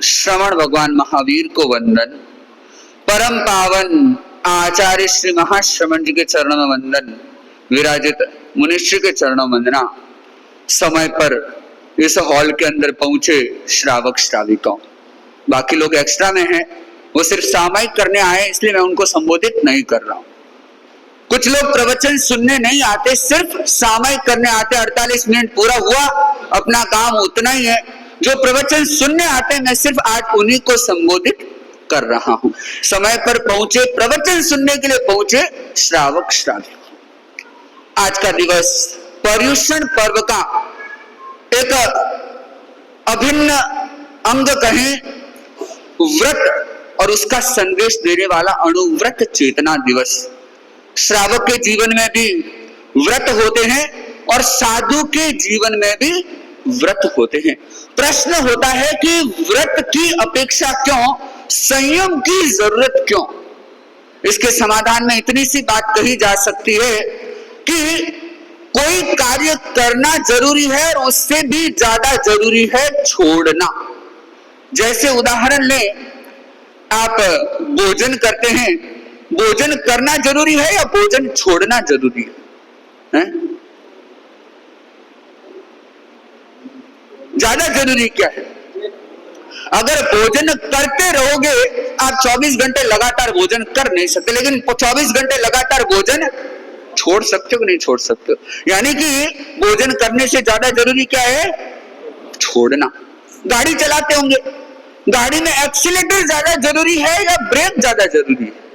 श्रवण भगवान महावीर को वंदन, परम पावन आचार्य श्री महाश्रवण जी के चरणों में वंदन, विराजित मुनिश्री के चरणों में वंदना। समय पर इस हॉल के अंदर पहुंचे श्रावक श्राविकाओं, बाकी लोग एक्स्ट्रा में हैं, वो सिर्फ सामायिक करने आए इसलिए मैं उनको संबोधित नहीं कर रहा हूं। कुछ लोग प्रवचन सुनने नहीं आते, सिर्फ सामायिक करने आते। 48 मिनट पूरा हुआ, अपना काम उतना ही है। जो प्रवचन सुनने आते हैं मैं सिर्फ आज उन्हीं को संबोधित कर रहा हूं। समय पर पहुंचे, प्रवचन सुनने के लिए पहुंचे श्रावक श्राविका। आज का दिवस पर्युषण पर्व का एक अभिन्न अंग कहें, व्रत और उसका संदेश देने वाला अणुव्रत चेतना दिवस। श्रावक के जीवन में भी व्रत होते हैं और साधु के जीवन में भी व्रत होते हैं। प्रश्न होता है कि व्रत की अपेक्षा क्यों, संयम की जरूरत क्यों? इसके समाधान में इतनी सी बात कही जा सकती है कि कोई कार्य करना जरूरी है और उससे भी ज्यादा जरूरी है छोड़ना। जैसे उदाहरण लें, आप भोजन करते हैं, भोजन करना जरूरी है या भोजन छोड़ना जरूरी है? ज्यादा जरूरी क्या है? अगर भोजन करते रहोगे, आप 24 घंटे लगातार भोजन कर नहीं सकते, लेकिन 24 घंटे लगातार भोजन छोड़ सकते हो कि नहीं छोड़ सकते हो? यानी कि भोजन करने से ज्यादा जरूरी क्या है? छोड़ना। गाड़ी चलाते होंगे, गाड़ी में एक्सीलेटर ज्यादा जरूरी है या ब्रेक ज्यादा जरूरी है?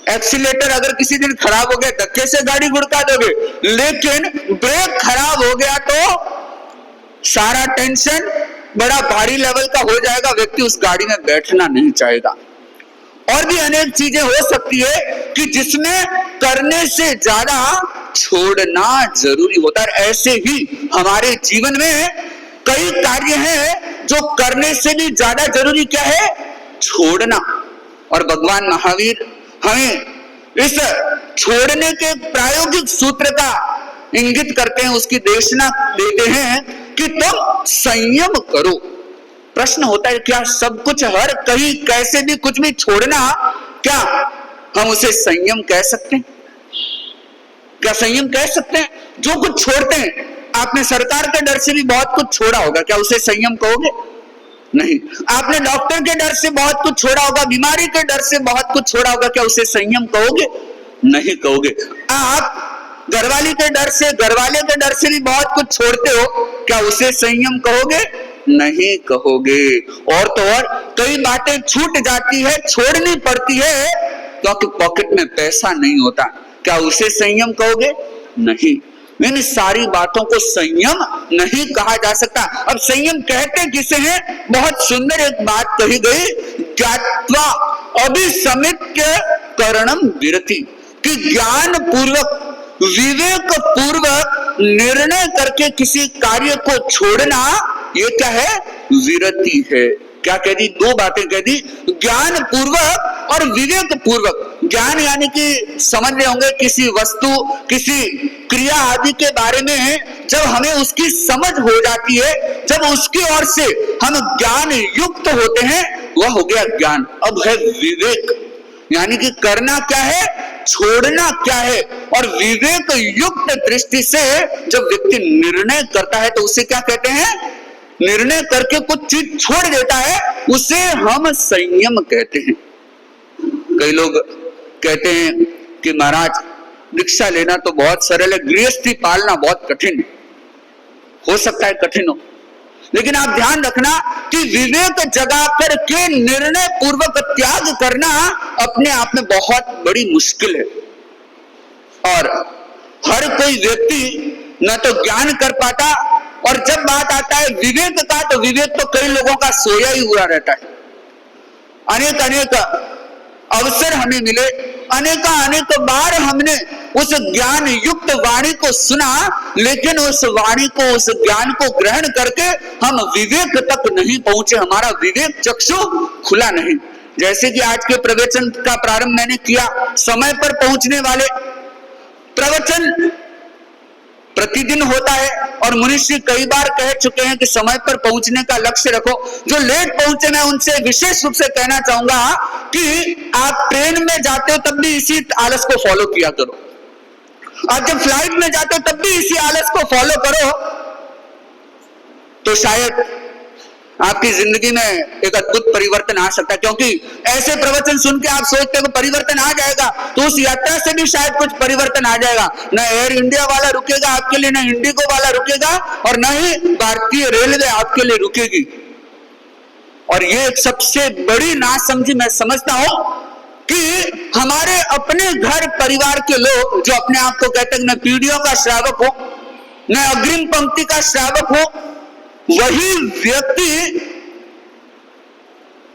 एक्सीलेटर अगर किसी दिन खराब हो गया, धक्के से गाड़ी गुड़का दोगे, लेकिन ब्रेक खराब हो गया तो सारा टेंशन बड़ा भारी लेवल का हो जाएगा, व्यक्ति उस गाड़ी में बैठना नहीं चाहेगा। और भी अनेक चीजें हो सकती है कि जिसमें करने से ज्यादा छोड़ना जरूरी होता है। ऐसे ही हमारे जीवन में कई कार्य हैं जो करने से भी ज्यादा जरूरी क्या है? छोड़ना। और भगवान महावीर हमें इस छोड़ने के प्रायोगिक सूत्र का इंगित करते हैं, उसकी देशना देते हैं कि तुम संयम करो। प्रश्न होता है, क्या सब कुछ हर कहीं कैसे भी कुछ भी छोड़ना, क्या हम उसे संयम कह सकते हैं? क्या संयम कह सकते हैं? जो कुछ छोड़ते हैं, आपने सरकार के डर से भी बहुत कुछ छोड़ा होगा, क्या उसे संयम कहोगे? नहीं। आपने डॉक्टर के डर से बहुत कुछ छोड़ा होगा, बीमारी के डर से बहुत कुछ छोड़ा होगा, क्या उसे संयम कहोगे? नहीं कहोगे। आप घरवाली के डर से, घरवाले के डर से भी बहुत कुछ छोड़ते हो, क्या उसे संयम कहोगे? नहीं कहोगे। और तो और कई बातें छूट जाती है, छोड़नी पड़ती है क्योंकि पॉकेट में पैसा नहीं होता, क्या उसे संयम कहोगे? नहीं। इन सारी बातों को संयम नहीं कहा जा सकता। अब संयम कहते किसे हैं? बहुत सुंदर एक बात कही गई, ज्ञात्वा अभिसमित्य करणम विरति, कि ज्ञान पूर्वक, विवेक पूर्वक निर्णय करके किसी कार्य को छोड़ना, ये क्या है? विरति है। क्या कह दी? दो बातें कह दी, ज्ञान पूर्वक और विवेक पूर्वक। ज्ञान यानी कि समझ रहे होंगे, किसी वस्तु, किसी क्रिया आदि के बारे में जब हमें उसकी समझ हो जाती है, जब उसकी ओर से हम ज्ञान युक्त होते हैं, वह हो गया ज्ञान। अब है विवेक, यानी कि करना क्या है, छोड़ना क्या है। और विवेक युक्त दृष्टि से जब व्यक्ति निर्णय करता है तो उसे क्या कहते हैं? निर्णय करके कुछ चीज छोड़ देता है, उसे हम संयम कहते हैं। कई लोग कहते हैं कि महाराज दीक्षा लेना तो बहुत सरल है, गृहस्थी पालना बहुत कठिन है। हो सकता है कठिन हो, लेकिन आप ध्यान रखना कि विवेक जगा करके निर्णय पूर्वक त्याग करना अपने आप में बहुत बड़ी मुश्किल है। और हर कोई व्यक्ति न तो ज्ञान कर पाता, और जब बात आता है विवेक का, तो विवेक तो कई लोगों का सोया ही हुआ रहता है। अनेक अनेक अवसर हमें मिले, अनेक बार हमने उस ज्ञान युक्त वाणी को सुना, लेकिन उस वाणी को, उस ज्ञान को ग्रहण करके हम विवेक तक नहीं पहुंचे, हमारा विवेक चक्षु खुला नहीं। जैसे कि आज के प्रवचन का प्रारंभ मैंने किया, समय पर पहुंचने वाले प्रवचन प्रतिदिन होता है। और मनुष्य कई बार कह चुके हैं कि समय पर पहुंचने का लक्ष्य रखो। जो लेट पहुंचे, मैं उनसे विशेष रूप से कहना चाहूंगा कि आप ट्रेन में जाते हो तब भी इसी आलस को फॉलो किया करो। आप जब फ्लाइट में जाते हो तब भी इसी आलस को फॉलो करो, तो शायद आपकी जिंदगी में एक अद्भुत परिवर्तन आ सकता है। क्योंकि ऐसे प्रवचन सुन के आप सोचते हो परिवर्तन आ जाएगा, तो उस यात्रा से भी शायद कुछ परिवर्तन आ जाएगा। न एयर इंडिया वाला रुकेगा आपके लिए, न इंडिगो वाला रुकेगा, और न ही भारतीय रेलवे आपके लिए रुकेगी। और ये एक सबसे बड़ी नासमझी मैं समझता हूं कि हमारे अपने घर परिवार के लोग जो अपने आप को कहते हैं मैं पीढ़ियों का श्रावक हूं, मैं अग्रिम पंक्ति का श्रावक हूं, वही व्यक्ति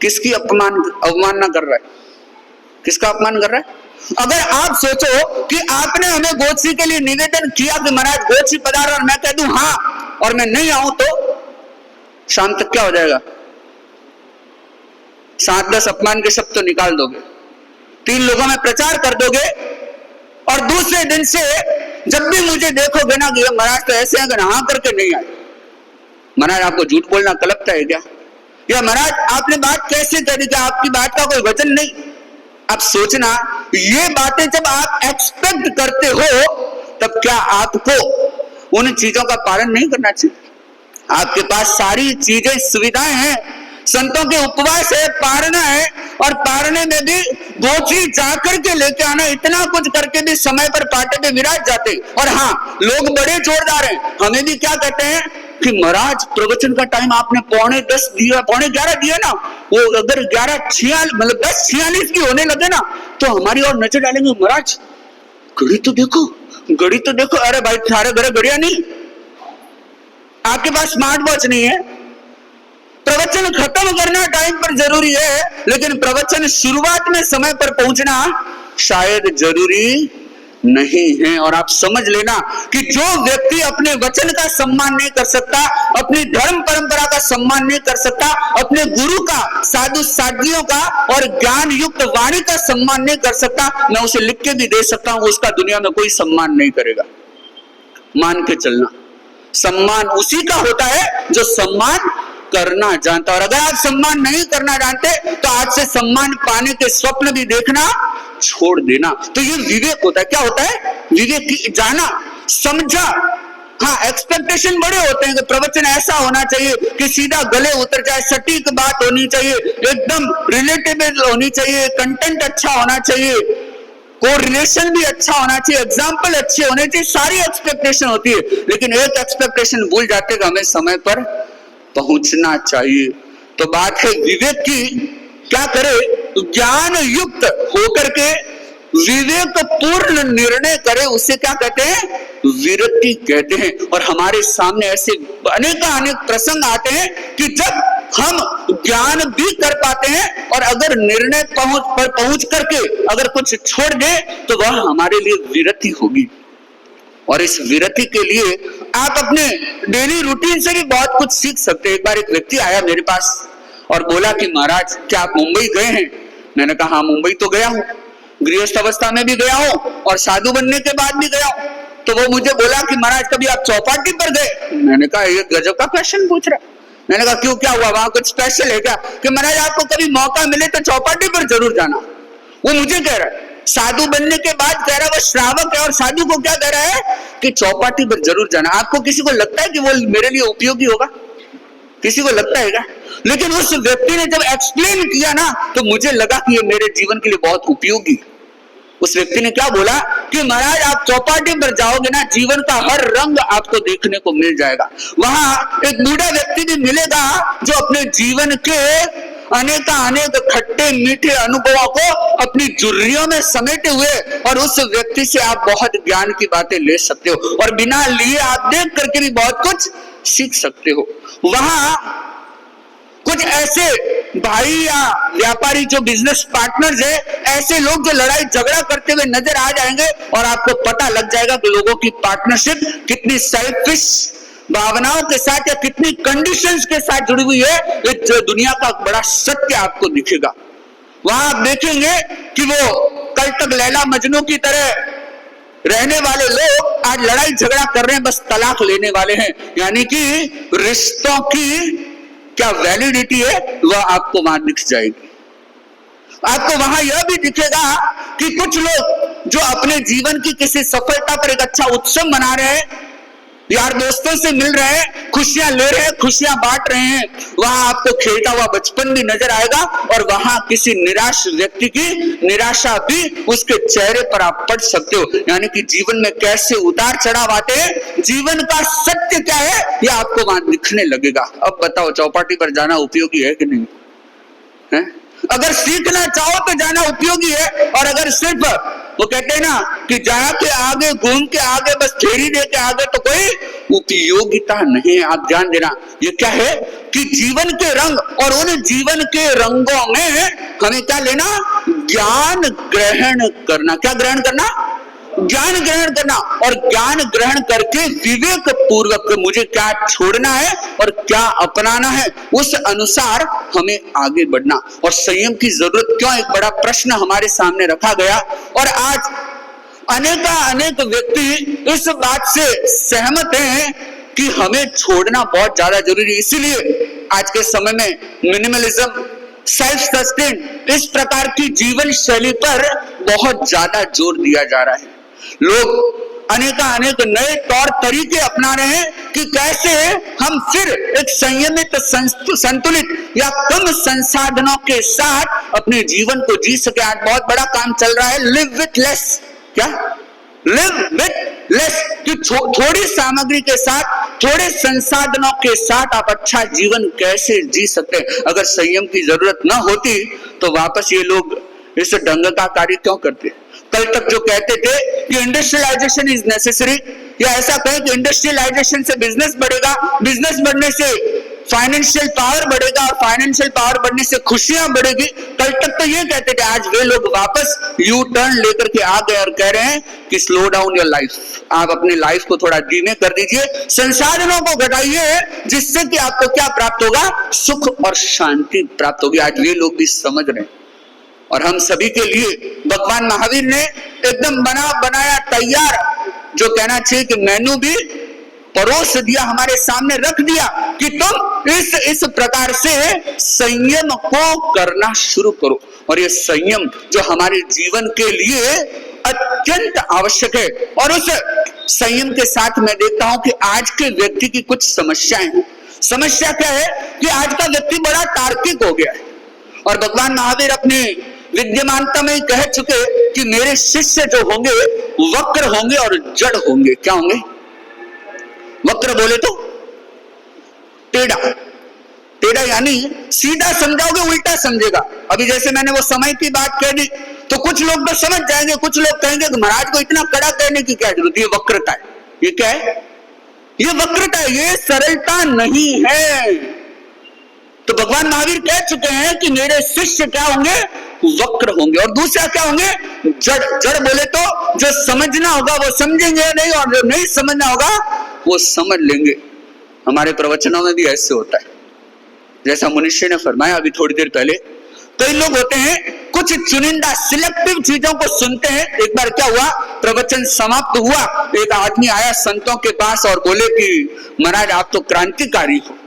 किसकी अवमानना कर रहा है? किसका अपमान कर रहा है? अगर आप सोचो कि आपने हमें गोदसी के लिए निवेदन किया कि महाराज गोदसी पधारो, और मैं कह दूं हाँ और मैं नहीं आऊं, तो शाम तक क्या हो जाएगा? 7-10 अपमान के शब्द तो निकाल दोगे, 3 लोगों में प्रचार कर दोगे, और दूसरे दिन से जब भी मुझे देखोगे ना कि महाराज तो ऐसे हैं, हाँ करके नहीं आए। महाराज आपको झूठ बोलना लगता है क्या? या महाराज आपने बात कैसे करी? क्या आपकी बात का कोई वजन नहीं? अब सोचना, ये बातें जब आप एक्सपेक्ट करते हो, तब क्या आपको उन चीजों का पालन नहीं करना चाहिए? आपके पास सारी चीजें, सुविधाएं हैं, संतों के उपवास है, पारना है, और पारने में भी गोची जाकर के लेके आना, इतना कुछ करके भी समय पर पाटे पे विराज जाते। और हाँ, लोग बड़े जोरदार हैं, हमें भी क्या कहते हैं कि महाराज प्रवचन का टाइम आपने 9:45 दिया, 11:15 दिया ना, वो अगर 10:46 की होने लगे ना, तो हमारी और नजर डालेंगे, महाराज घड़ी तो देखो, घड़ी तो देखो। अरे भाई सारे घरे घड़ियां नहीं, आपके पास स्मार्ट वॉच नहीं है। प्रवचन खत्म करना टाइम पर जरूरी है, लेकिन प्रवचन शुरुआत में समय पर पहुंचना शायद जरूरी नहीं है। और आप समझ लेना कि जो व्यक्ति अपने वचन का सम्मान नहीं कर सकता, अपनी धर्म परंपरा का सम्मान नहीं कर सकता, अपने गुरु का, साधु साध्वियों का और ज्ञान युक्त वाणी का सम्मान नहीं कर सकता, मैं उसे लिख के भी दे सकता हूं, उसका दुनिया में कोई सम्मान नहीं करेगा। मान के चलना, सम्मान उसी का होता है जो सम्मान करना जानता। और अगर आप सम्मान नहीं करना जानते, तो आज से सम्मान पाने के स्वप्न भी देखना छोड़ देना। तो ये विवेक होता है। क्या होता है? विवेक की जाना, समझा। हाँ, एक्सपेक्टेशन बड़े होते हैं कि प्रवचन ऐसा होना चाहिए कि सीधा गले उतर जाए, सटीक बात होनी चाहिए, एकदम रिलेटेबल होनी चाहिए, कंटेंट अच्छा होना चाहिए, कोरिलेशन भी अच्छा होना चाहिए, एग्जाम्पल अच्छे होने चाहिए, सारी एक्सपेक्टेशन होती है। लेकिन एक एक्सपेक्टेशन भूल जाते कि हमें समय पर पहुंचना चाहिए। तो बात है विवेक की। क्या करे? ज्ञान युक्त होकर के विवेक पूर्ण निर्णय करे, उसे क्या कहते हैं? विरक्ति कहते हैं। और हमारे सामने ऐसे अनेक प्रसंग आते हैं कि जब हम ज्ञान भी कर पाते हैं, और अगर निर्णय पर पहुंच करके अगर कुछ छोड़ दे, तो वह हमारे लिए विरक्ति होगी। और इस विरक्ति के लिए आप अपने डेली रूटीन से भी बहुत कुछ सीख सकते हैं। एक बार एक व्यक्ति आया मेरे पास और बोला कि महाराज क्या आप मुंबई गए हैं? मैंने कहा हाँ, मुंबई तो गया हूँ, गृहस्थ अवस्था में भी गया हूँ और साधु बनने के बाद भी गया हूँ। तो वो मुझे बोला कि महाराज कभी आप चौपाटी पर गए? मैंने कहा ये गजब का क्वेश्चन पूछ रहा है। मैंने कहा क्यों, क्या हुआ, वहां कुछ स्पेशल है क्या? कि महाराज आपको कभी मौका मिले तो चौपाटी पर जरूर जाना। वो मुझे कह रहा है, साधु बनने के बाद कह रहा है, वो श्रावक है और साधु को क्या कह रहा है कि चौपाटी पर जरूर जाना। आपको किसी को लगता है कि वो मेरे लिए उपयोगी होगा? किसी को लगता है क्या? लेकिन उस व्यक्ति ने जब एक्सप्लेन किया ना, तो मुझे लगा कि ये मेरे जीवन के लिए बहुत उपयोगी। उस व्यक्ति ने क्या बोला कि महाराज आप चौपाटी पर जाओगे ना, जीवन का हर रंग आपको देखने को मिल जाएगा। वहां एक बूढ़ा व्यक्ति भी मिलेगा जो अपने जीवन के अनेक खट्टे मीठे अनुभवों को अपनी जुर्रियों में समेटे हुए, और उस व्यक्ति से आप बहुत ज्ञान की बातें ले सकते हो, और बिना लिए आप देख करके भी बहुत कुछ सीख सकते हो। वहां कुछ ऐसे भाई या व्यापारी जो बिजनेस पार्टनर्स है, ऐसे लोग जो लड़ाई झगड़ा करते हुए नजर आ जाएंगे, और आपको पता लग जाएगा कि लोगों की पार्टनरशिप कितनी सेल्फिश भावनाओं के साथ या कितनी कंडीशंस के साथ जुड़ी हुई है। इस दुनिया का बड़ा सत्य आपको दिखेगा। वहां आप देखेंगे कि वो कल तक लैला मजनू की तरह रहने वाले लोग आज लड़ाई झगड़ा कर रहे हैं, बस तलाक लेने वाले हैं। यानी कि रिश्तों की क्या वैलिडिटी है वह आपको वहां दिख जाएगी। आपको वहां यह भी दिखेगा कि कुछ लोग जो अपने जीवन की किसी सफलता पर एक अच्छा उत्सव मना रहे हैं, यार दोस्तों से मिल रहे हैं, खुशियां ले रहे हैं, खुशियां बांट रहे हैं, वहां आपको खेलता हुआ बचपन भी नजर आएगा और वहां किसी निराश व्यक्ति की निराशा भी उसके चेहरे पर आप पढ़ सकते हो। यानी कि जीवन में कैसे उतार चढ़ाव आते हैं, जीवन का सत्य क्या है यह आपको वहां दिखने लगेगा। अब बताओ, चौपाटी पर जाना उपयोगी है कि नहीं है? अगर सीखना चाहो तो जाना उपयोगी है, और अगर सिर्फ वो कहते हैं ना कि जाके आगे घूम के आगे बस फेरी दे के आगे तो कोई उपयोगिता नहीं है। आप ध्यान देना, ये क्या है कि जीवन के रंग, और उन जीवन के रंगों में हमें क्या लेना, ज्ञान ग्रहण करना। क्या ग्रहण करना? ज्ञान ग्रहण करना, और ज्ञान ग्रहण करके विवेक पूर्वक मुझे क्या छोड़ना है और क्या अपनाना है, उस अनुसार हमें आगे बढ़ना। और संयम की जरूरत क्यों, एक बड़ा प्रश्न हमारे सामने रखा गया, और आज अनेक व्यक्ति इस बात से सहमत हैं कि हमें छोड़ना बहुत ज्यादा जरूरी है। इसीलिए आज के समय में मिनिमलिज्म, सेल्फ सस्टेन, इस प्रकार की जीवन शैली पर बहुत ज्यादा जोर दिया जा रहा है। लोग अनेक नए तौर तरीके अपना रहे हैं कि कैसे हम फिर एक संयमित, संतुलित या कम संसाधनों के साथ अपने जीवन को जी सके। आज बहुत बड़ा काम चल रहा है, लिव विथ लेस। क्या? लिव विथ लेस, कि थोड़ी सामग्री के साथ, थोड़े संसाधनों के साथ आप अच्छा जीवन कैसे जी सकते हैं। अगर संयम की जरूरत ना होती तो वापस ये लोग इस ढंग का कार्य क्यों करते? कल तक जो कहते थे कि इंडस्ट्रियलाइजेशन इज नेसेसरी, या ऐसा कहें कि इंडस्ट्रियलाइजेशन से बिजनेस बढ़ेगा, बिजनेस बढ़ने से फाइनेंशियल पावर बढ़ेगा, और फाइनेंशियल पावर बढ़ने से खुशियां बढ़ेगी, कल तक तो ये कहते थे। आज वे लोग वापस यू टर्न लेकर के आ गए और कह रहे हैं कि स्लो डाउन योर लाइफ, आप अपनी लाइफ को थोड़ा धीमे कर दीजिए, संसाधनों को घटाइए, जिससे कि आपको क्या प्राप्त होगा, सुख और शांति प्राप्त होगी। आज वे लोग भी समझ रहे हैं, और हम सभी के लिए भगवान महावीर ने एकदम बनाया तैयार, जो कहना चाहिए कि मेनू भी परोस दिया, हमारे सामने रख दिया कि तुम इस प्रकार से संयम को करना शुरू करो। और ये संयम जो हमारे जीवन के लिए अत्यंत आवश्यक है, और उस संयम के साथ मैं देखता हूं कि आज के व्यक्ति की कुछ समस्याएं हैं। समस्या क्या है कि आज का व्यक्ति बड़ा तार्किक हो गया है, और भगवान महावीर अपने विद्यमानता में कह चुके कि मेरे शिष्य जो होंगे वक्र होंगे और जड़ होंगे। क्या होंगे? वक्र बोले तो टेढ़ा, टेढ़ा यानी सीधा समझाओगे उल्टा समझेगा। अभी जैसे मैंने वो समय की बात कह दी तो कुछ लोग तो समझ जाएंगे, कुछ लोग कहेंगे कि महाराज को इतना कड़ा कहने की क्या जरूरत, ये वक्रता है। ये क्या है? ये वक्रता है, ये सरलता नहीं है। तो भगवान महावीर कह चुके हैं कि मेरे शिष्य क्या होंगे, वक्र होंगे, और दूसरा क्या होंगे, जड़। जड़ बोले तो जो समझना होगा वो समझेंगे नहीं, और जो नहीं समझना होगा वो समझ लेंगे। हमारे प्रवचनों में भी ऐसे होता है, जैसा मनुष्य ने फरमाया अभी थोड़ी देर पहले। कई लोग होते हैं कुछ चुनिंदा सिलेक्टिव चीजों को सुनते हैं। एक बार क्या हुआ, प्रवचन समाप्त हुआ, एक आदमी आया संतों के पास और बोले कि महाराज आप तो क्रांतिकारी हो।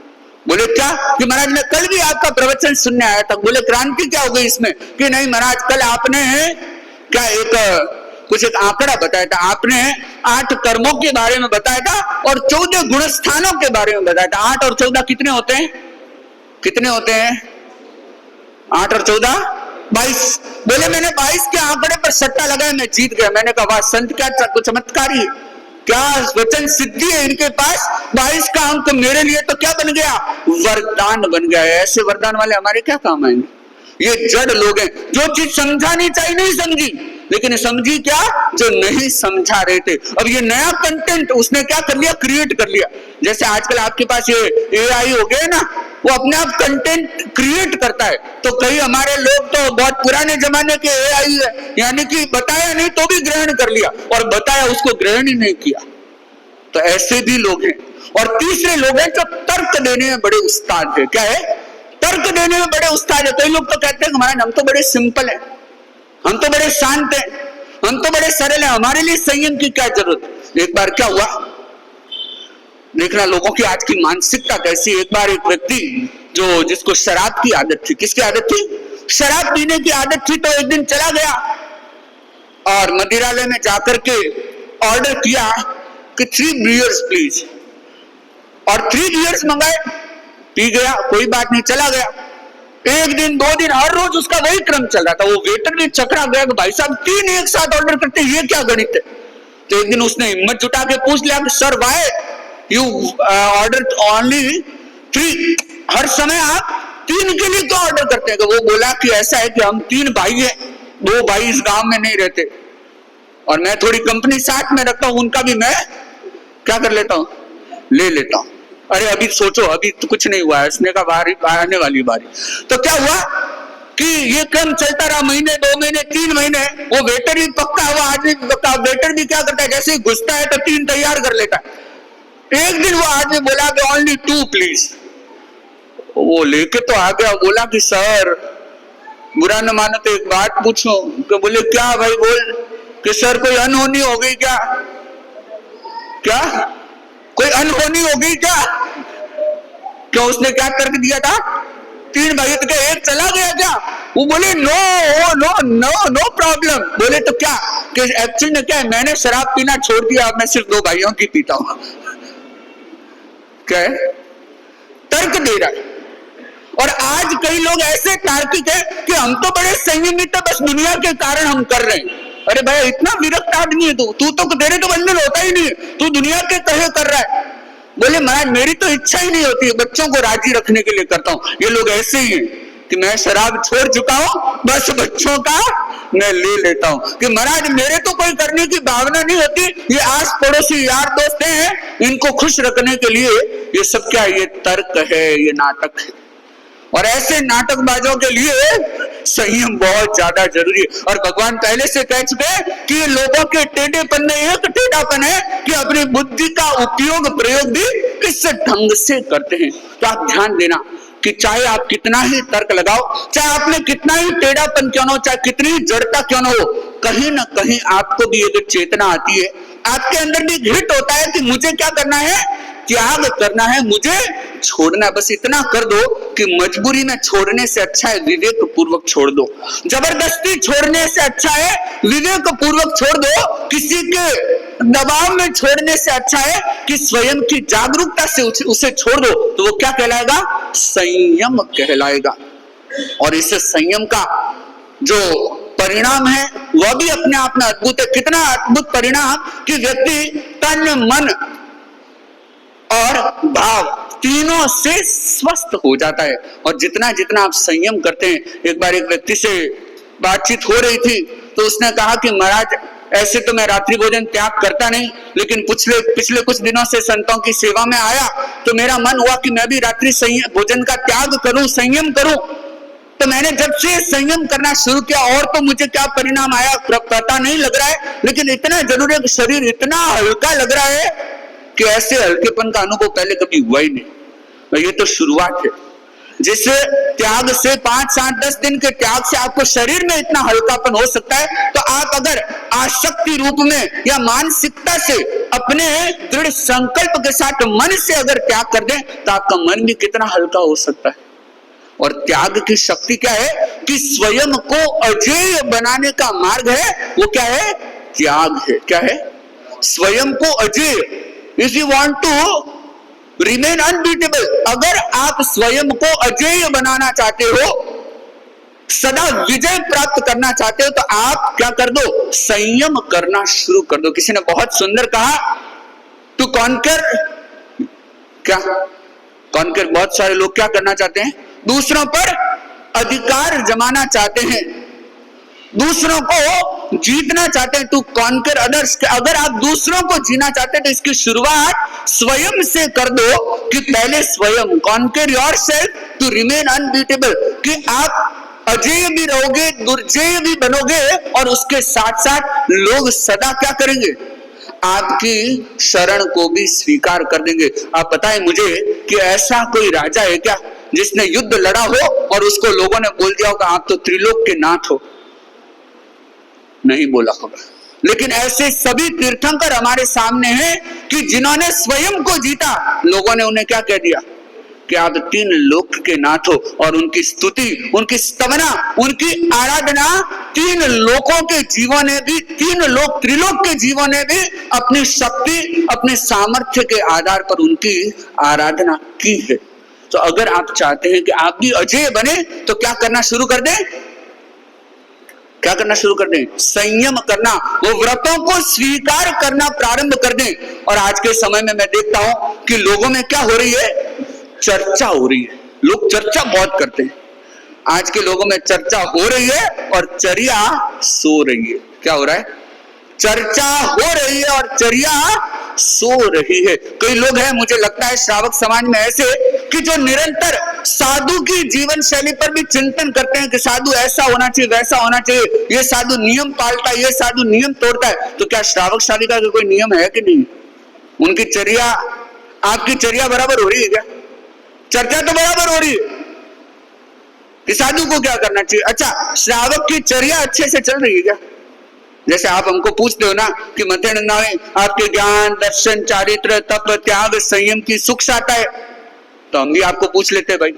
बोले क्या? कि महाराज मैं कल भी आपका प्रवचन सुनने आया था। बोले क्रांति क्या हो गई इसमें? कि नहीं महाराज, कल आपने क्या एक आंकड़ा बताया था, आपने 8 कर्मों के बारे में बताया था और 14 गुण स्थानों के बारे में बताया था। 8 और 14 कितने होते हैं? कितने होते हैं? 8 और 14 22। बोले मैंने 22 के आंकड़े पर सट्टा लगाया, मैं जीत गया। मैंने कहा वाह संत, क्या चमत्कारी, क्या वचन सिद्धि है इनके पास। 22 का अंक मेरे लिए तो क्या बन गया, वरदान बन गया। ऐसे वरदान वाले हमारे क्या काम आएंगे? ये जड़ लोग हैं, जो चीज समझानी चाहिए नहीं समझी, लेकिन समझी क्या, जो नहीं समझा रहे थे। अब ये नया कंटेंट उसने क्या कर लिया, क्रिएट कर लिया। जैसे आजकल आपके पास ये एआई हो गए ना, वो अपने आप कंटेंट क्रिएट करता है। तो कई हमारे लोग तो बहुत पुराने जमाने के एआई है, यानी कि बताया नहीं तो भी ग्रहण कर लिया, और बताया उसको ग्रहण ही नहीं किया। तो ऐसे भी लोग हैं। और तीसरे लोग हैं जो तर्क देने में बड़े उस्ताद है। क्या है? तर्क देने में बड़े उस्ताद है। कई लोग तो कहते हैं महाराज हम तो बड़े सिंपल हैं, हम तो बड़े शांत हैं, हम तो बड़े सरल हैं, हमारे लिए संयम की क्या जरूरत। एक बार क्या हुआ, देखना लोगों की आज की मानसिकता कैसी। एक बार एक व्यक्ति जिसको शराब की आदत थी, किसकी आदत थी, शराब पीने की आदत थी, तो एक दिन चला गया और मदिरालय में जाकर के ऑर्डर किया कि 3 बियर्स प्लीज, और 3 बियर्स मंगाए, पी गया, कोई बात नहीं, चला गया। एक दिन 2 दिन हर रोज उसका वही क्रम चल रहा था। वो वेटर भी चकरा गया कि भाई साहब 3 एक साथ ऑर्डर करते, ये क्या गणित है। तो एक दिन उसने हिम्मत जुटा के पूछ लिया कि sir why you order only 3, हर समय आप 3 के लिए क्यों ऑर्डर करते हैं। वो बोला कि ऐसा है कि हम 3 भाई हैं, 2 भाई इस गांव में नहीं रहते और मैं थोड़ी कंपनी साथ में रखता हूं, उनका भी मैं क्या कर लेता हूं, ले लेता हूं। अरे अभी सोचो, अभी तो कुछ नहीं हुआ है, इसने का बारी आने वाली बारी। तो क्या हुआ कि ये क्रम चलता रहा, महीने 2 महीने 3 महीने। वो वेटर भी पक्का हुआ, आदमी भी पक्का। वेटर भी क्या करता है, जैसे ही घुसता है तो 3 तैयार कर लेता है। एक दिन वो आदमी बोला कि ओनली 2 प्लीज। वो लेके तो आ गया, बोला कि सर बुरा न मानो तो एक बात पूछो। तो बोले क्या भाई, बोल। कि सर कोई अनहोनी हो गई क्या, क्या कोई अनहोनी हो गई क्या। क्यों, उसने क्या तर्क दिया था, 3 भाई तो क्या एक चला गया क्या। वो बोले no no no no problem. बोले तो क्या, कि एक्चुअली में क्या है, मैंने शराब पीना छोड़ दिया, अब मैं सिर्फ 2 भाइयों की पीता हूं। क्या है, तर्क दे रहा है। और आज कई लोग ऐसे तार्किक है कि हम तो बड़े संयमित है, बस दुनिया के कारण हम कर रहे हैं। अरे भाई इतना विरक्त आदमी है तू तो तेरे तो बंधन होता ही नहीं, तू दुनिया के कहे कर रहा है। बोले महाराज मेरी तो इच्छा ही नहीं होती, बच्चों को राजी रखने के लिए करता हूं। ये लोग ऐसे ही हैं कि मैं शराब छोड़ चुका हूं, बस बच्चों का मैं ले लेता हूं। कि महाराज मेरे तो कोई करने की भावना नहीं होती, ये आस पड़ोसी यार दोस्त हैं, इनको खुश रखने के लिए ये सब क्या, ये तर्क है, ये नाटक है। और ऐसे नाटकबाजों के लिए संयम बहुत ज्यादा जरूरी है। और भगवान पहले से कह चुके हैं कि लोगों के टेढ़ेपन में एक टेढ़ापन है कि अपनी बुद्धि का उपयोग प्रयोग भी किस ढंग से करते हैं। तो आप ध्यान देना कि चाहे आप कितना ही तर्क लगाओ, चाहे आप में कितना ही टेढ़ापन क्यों ना हो, चाहे कितनी ही जड़ता क्यों ना हो, कहीं ना कहीं आपको भी एक चेतना आती है, आपके अंदर भी घृत होता है कि मुझे क्या करना है, त्याग करना है, मुझे छोड़ना। बस इतना कर दो कि मजबूरी में छोड़ने से अच्छा है विवेक पूर्वक छोड़ दो, जबरदस्ती छोड़ने से अच्छा है विवेक पूर्वक छोड़ दो, किसी के दबाव में छोड़ने से अच्छा है कि स्वयं की जागरूकता से उसे छोड़ दो। तो वो क्या कहलाएगा, संयम कहलाएगा। और इस संयम का जो परिणाम है वह भी अपने आप में अद्भुत है। कितना अद्भुत परिणाम कि व्यक्ति तन मन और भाव तीनों से स्वस्थ हो जाता है। और जितना जितना आप संयम करते हैं, एक बार एक व्यक्ति से बातचीत हो रही थी तो उसने कहा कि महाराज ऐसे तो मैं रात्रि भोजन त्याग करता नहीं, लेकिन पिछले कुछ दिनों से संतों की सेवा में आया तो मेरा मन हुआ कि मैं भी रात्रि भोजन का त्याग करूं, संयम करूं। तो मैंने जब से संयम करना शुरू किया, और तो मुझे क्या परिणाम आया पता नहीं लग रहा है, लेकिन इतना जरूर है कि शरीर इतना हल्का लग रहा है कि ऐसे हल्केपन का अनुभव पहले कभी हुआ ही नहीं। ये तो शुरुआत है। जिस त्याग से 5, 7, 10 दिन के त्याग से आपको शरीर में इतना हल्कापन हो सकता है, तो आप अगर आसक्ति रूप में या मानसिकता से अपने दृढ़ संकल्प के साथ मन से अगर त्याग कर दें तो आपका मन भी कितना हल्का हो सकता है। और त्याग की शक्ति क्या है कि स्वयं को अजेय बनाने का मार्ग है, वो क्या है, त्याग है। क्या है, स्वयं को अजेय। If you want to remain unbeatable, अगर आप स्वयं को अजेय बनाना चाहते हो, सदा विजय प्राप्त करना चाहते हो, तो आप क्या कर दो, संयम करना शुरू कर दो। किसी ने बहुत सुंदर कहा, टू कॉन्कर, क्या कॉन्कर, बहुत सारे लोग क्या करना चाहते हैं, दूसरों पर अधिकार जमाना चाहते हैं, दूसरों को जीतना चाहते हैं, टू कॉन्कर अदर्स। अगर आप दूसरों को जीना चाहते हैं तो इसकी शुरुआत स्वयं से कर दो कि पहले स्वयं conquer yourself to remain unbeatable, कि आप अजेय भी रहोगे, दुर्जेय भी बनोगे, और उसके साथ साथ लोग सदा क्या करेंगे, आपकी शरण को भी स्वीकार कर देंगे। आप बताएं मुझे कि ऐसा कोई राजा है क्या जिसने युद्ध लड़ा हो और उसको लोगों ने बोल दिया होगा आप तो त्रिलोक के नाथ हो? नहीं बोला होगा। लेकिन ऐसे सभी तीर्थंकर हमारे सामने हैं कि जिन्होंने स्वयं को जीता, लोगों ने उन्हें क्या कह दिया कि आप 3 लोक के नाथ हो, और उनकी स्तुति, उनकी स्तवना, उनकी आराधना 3 लोकों के जीवों ने भी, 3 लोक त्रिलोक के जीवों ने भी अपनी शक्ति, अपने सामर्थ्य के आधार पर उनकी आराधना की है। तो अगर आप चाहते हैं कि आप भी अजेय बने तो क्या करना शुरू कर दें? क्या करना शुरू कर दें? संयम करना, वो व्रतों को स्वीकार करना प्रारंभ कर दें। और आज के समय में मैं देखता हूं कि लोगों में क्या हो रही है? चर्चा हो रही है। लोग चर्चा बहुत करते हैं। आज के लोगों में चर्चा हो रही है और चर्या सो रही है। क्या हो रहा है? चर्चा हो रही है और चर्या सो रही है। कई लोग हैं, मुझे लगता है श्रावक समाज में ऐसे, कि जो निरंतर साधु की जीवन शैली पर भी चिंतन करते हैं कि साधु ऐसा होना चाहिए, वैसा होना चाहिए, ये साधु नियम पालता है, ये साधु नियम तोड़ता है। तो क्या श्रावक शालिका का कोई नियम है कि नहीं? उनकी चर्या आपकी चर्या बराबर हो रही है क्या? चर्चा तो बराबर हो रही है कि साधु को क्या करना चाहिए। अच्छा, श्रावक की चर्या अच्छे से चल रही है क्या? जैसे आप हमको पूछते हो ना कि मते नंदावे आपके ज्ञान, दर्शन, चारित्र, तप, त्याग, संयम की सुख आता है, तो हम भी आपको पूछ लेते हैं भाई,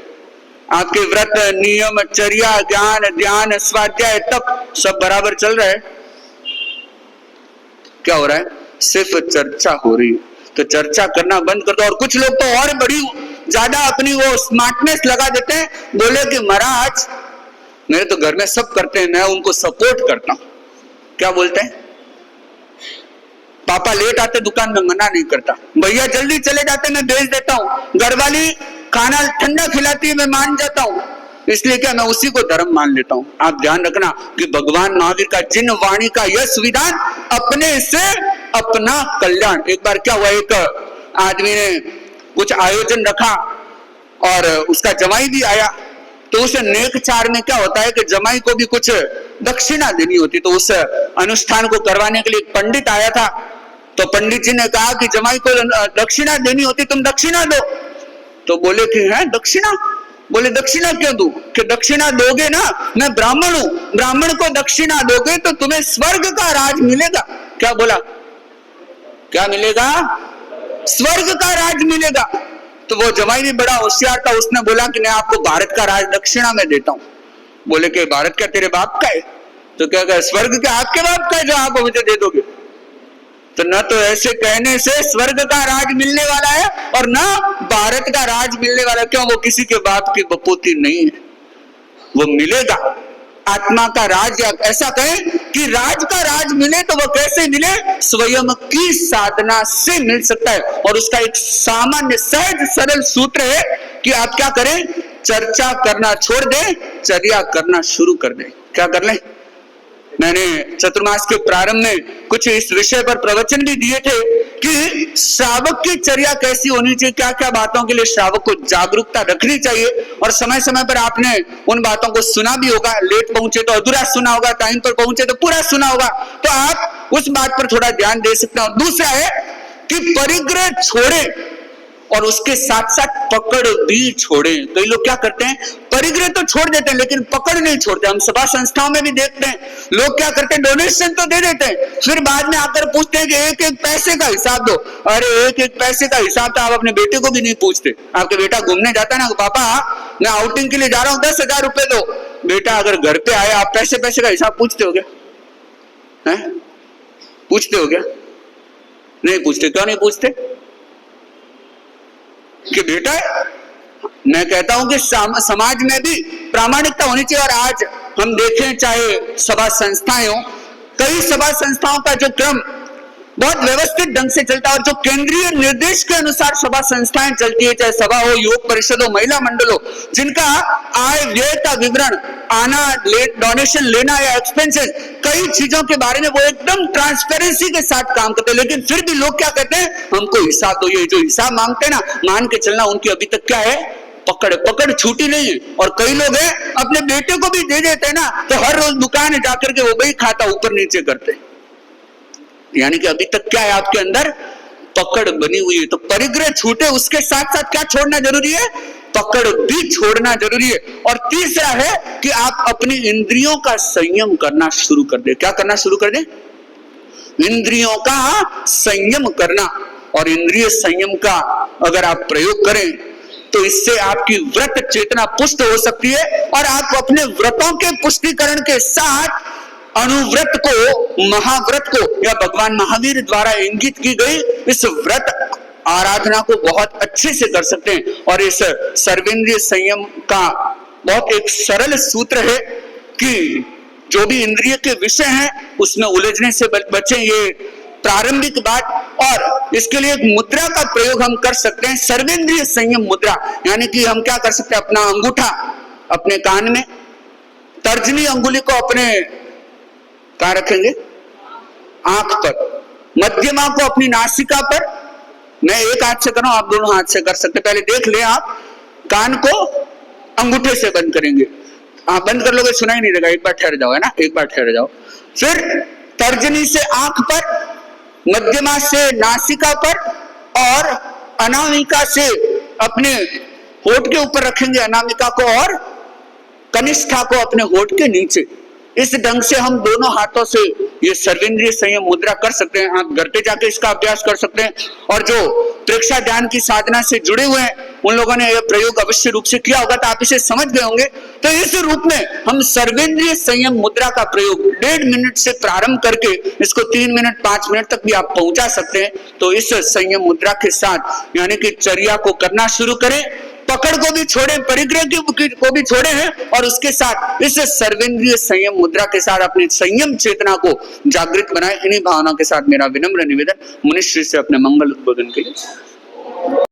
आपके व्रत, नियम, चर्या, ज्ञान, ध्यान, स्वाध्याय, तप सब बराबर चल रहा है? क्या हो रहा है? सिर्फ चर्चा हो रही है। तो चर्चा करना बंद कर दो। और कुछ लोग तो और बड़ी ज्यादा अपनी वो स्मार्टनेस लगा देते हैं, बोले कि महाराज मेरे तो घर में सब करते हैं, मैं उनको सपोर्ट करता हूं। क्या बोलते हैं? पापा लेट आते दुकान में, मना नहीं करता, भैया जल्दी चले जाते मैं भेज देता हूं, घरवाली खाना ठंडा खिलाती है मैं मान जाता हूं, इसलिए क्या मैं उसी को धर्म मान लेता हूं। आप ध्यान रखना कि भगवान महावीर का जिन वाणी का यह विधान, अपने से अपना कल्याण। एक बार क्या हुआ, एक आदमी ने कुछ आयोजन रखा और उसका जमाई भी आया, तो उस नेक चार में क्या होता है कि जमाई को भी कुछ दक्षिणा देनी होती। तो उस अनुष्ठान को करवाने के लिए एक पंडित आया था, तो पंडित जी ने कहा कि जमाई को दक्षिणा देनी होती, तुम दक्षिणा दो। तो बोले कि है दक्षिणा? बोले दक्षिणा क्यों दूं? कि दक्षिणा दोगे ना, मैं ब्राह्मण हूं, ब्राह्मण को दक्षिणा दोगे तो तुम्हें स्वर्ग का राज मिलेगा। क्या बोला? क्या मिलेगा? स्वर्ग का राज मिलेगा। तो वो जमाई भी बड़ा होशियार था, उसने बोला कि मैं आपको भारत का राज दक्षिणा में देता हूं। बोले कि भारत क्या तेरे बाप का है? तो क्या कहा, स्वर्ग क्या आपके बाप का है जो आप मुझे दे दोगे? तो न तो ऐसे कहने से स्वर्ग का राज मिलने वाला है और न भारत का राज मिलने वाला है। क्यों? वो किसी के बाप की बपोती नहीं है, वो मिलेगा आत्मा का राज। या ऐसा कहें कि राज का राज मिले तो वो कैसे मिले? स्वयं की साधना से मिल सकता है। और उसका एक सामान्य सहज सरल सूत्र है कि आप क्या करें? चर्चा करना छोड़ दें, चर्या करना शुरू कर दें। क्या कर लें? मैंने चतुर्मास के प्रारंभ में कुछ इस विषय पर प्रवचन भी दिए थे कि श्रावक की चर्या कैसी होनी चाहिए, क्या क्या बातों के लिए श्रावक को जागरूकता रखनी चाहिए। और समय समय पर आपने उन बातों को सुना भी होगा, लेट पहुंचे तो अधूरा सुना होगा, टाइम पर पहुंचे तो पूरा सुना होगा, तो आप उस बात पर थोड़ा ध्यान दे सकते हैं। और दूसरा है कि परिग्रह छोड़े और उसके साथ साथ पकड़ भी छोड़े। कई लोग क्या करते हैं, परिग्रह तो छोड़ देते हैं लेकिन पकड़ नहीं छोड़ते। हम सभा संस्थाओं में भी देखते हैं, लोग क्या करते हैं, डोनेशन तो दे देते हैं, फिर बाद में आकर पूछते हैं कि एक एक पैसे का हिसाब दो। अरे एक एक पैसे का हिसाब तो आप अपने बेटे को भी नहीं पूछते। आपके बेटा घूमने जाता है ना, पापा मैं आउटिंग के लिए जा रहा हूं, 10,000 रुपए दो। बेटा अगर घर पे आए, आप पैसे पैसे का हिसाब पूछते हो क्या? पूछते हो क्या? नहीं पूछते। क्यों नहीं पूछते? कि बेटा मैं कहता हूं कि समाज में भी प्रामाणिकता होनी चाहिए। और आज हम देखें, चाहे सभा संस्थाएं हो, कई सभा संस्थाओं का जो क्रम बहुत व्यवस्थित ढंग से चलता है और जो केंद्रीय निर्देश के अनुसार सभा संस्थाएं चलती है, चाहे सभा हो, युवक परिषद हो, महिला मंडल हो, जिनका आय व्यय का विवरण, आना, डोनेशन लेना या एक्सपेंसेस, कई चीजों के बारे में वो एकदम ट्रांसपेरेंसी के साथ काम करते हैं। लेकिन फिर भी लोग क्या कहते हैं, हमको हिसाब दो। ये जो हिसाब मांगते हैं ना, मान के चलना उनकी अभी तक क्या है, पकड़ छूटी नहीं है। और कई लोग हैं अपने बेटे को भी दे देते हैं ना, तो हर रोज दुकान जाकर के वो वही खाता ऊपर नीचे करते हैं। यानी कि अभी तक क्या है, आपके अंदर पकड़ बनी हुई है। तो परिग्रह छूटे, उसके साथ साथ क्या छोड़ना जरूरी है? पकड़ भी छोड़ना जरूरी है। और तीसरा है कि आप अपनी इंद्रियों का संयम करना शुरू कर दे। क्या करना शुरू कर दे? इंद्रियों का संयम करना। और इंद्रिय संयम का अगर आप प्रयोग करें तो इससे आपकी व्रत चेतना पुष्ट हो सकती है और आप अपने व्रतों के पुष्टिकरण के साथ अनुव्रत को, महाव्रत को, या भगवान महावीर द्वारा इंगित की गई इस व्रत आराधना को बहुत अच्छे से कर सकते हैं। और इस सर्वेंद्रिय संयम का बहुत एक सरल सूत्र है कि जो भी इंद्रिय के विषय हैं उसमें उलझने से बचें, ये प्रारंभिक बात। और इसके लिए एक मुद्रा का प्रयोग हम कर सकते हैं, सर्वेंद्रिय संयम मुद्रा। यानी कि हम क्या कर सकते हैं, अपना अंगूठा अपने कान में, तर्जनी अंगुली को अपने कहां रखेंगे, आंख पर, मध्यमा को अपनी नासिका पर। मैं एक हाथ से कर रहा हूं, आप दोनों हाथ से कर सकते। पहले देख ले, आप कान को अंगूठे से बंद करेंगे। आप बंद कर लोगे, सुनाई नहीं देगा, एक बार ठहर जाओ, है ना, एक बार ठहर जाओ। फिर तर्जनी से आंख पर, मध्यमा से नासिका पर और अनामिका से अपने होठ के ऊपर रखेंगे अनामिका को और कनिष्ठा को अपने होठ के नीचे। इस ढंग से हम दोनों हाथों से ये सर्वेंद्रिय संयम मुद्रा कर सकते हैं। आप घर पे जाके इसका अभ्यास कर सकते हैं। और जो प्रेक्षा ध्यान की साधना से जुड़े हुए हैं उन लोगों ने यह प्रयोग अवश्य रूप से किया होगा, तो आप इसे समझ गए होंगे। तो इस रूप में हम सर्वेंद्रिय संयम मुद्रा का प्रयोग 1.5 मिनट से प्रारंभ करके इसको 3 मिनट 5 मिनट तक भी आप पहुंचा सकते हैं। तो इस संयम मुद्रा के साथ यानी कि चर्या को करना शुरू करें, पकड़ को भी छोड़े, परिग्रह को भी छोड़े हैं, और उसके साथ इस सर्वेंद्रिय संयम मुद्रा के साथ अपनी संयम चेतना को जागृत बनाए। इन्हीं भावना के साथ मेरा विनम्र निवेदन मुनिश्री से अपने मंगल उद्बोधन के लिए।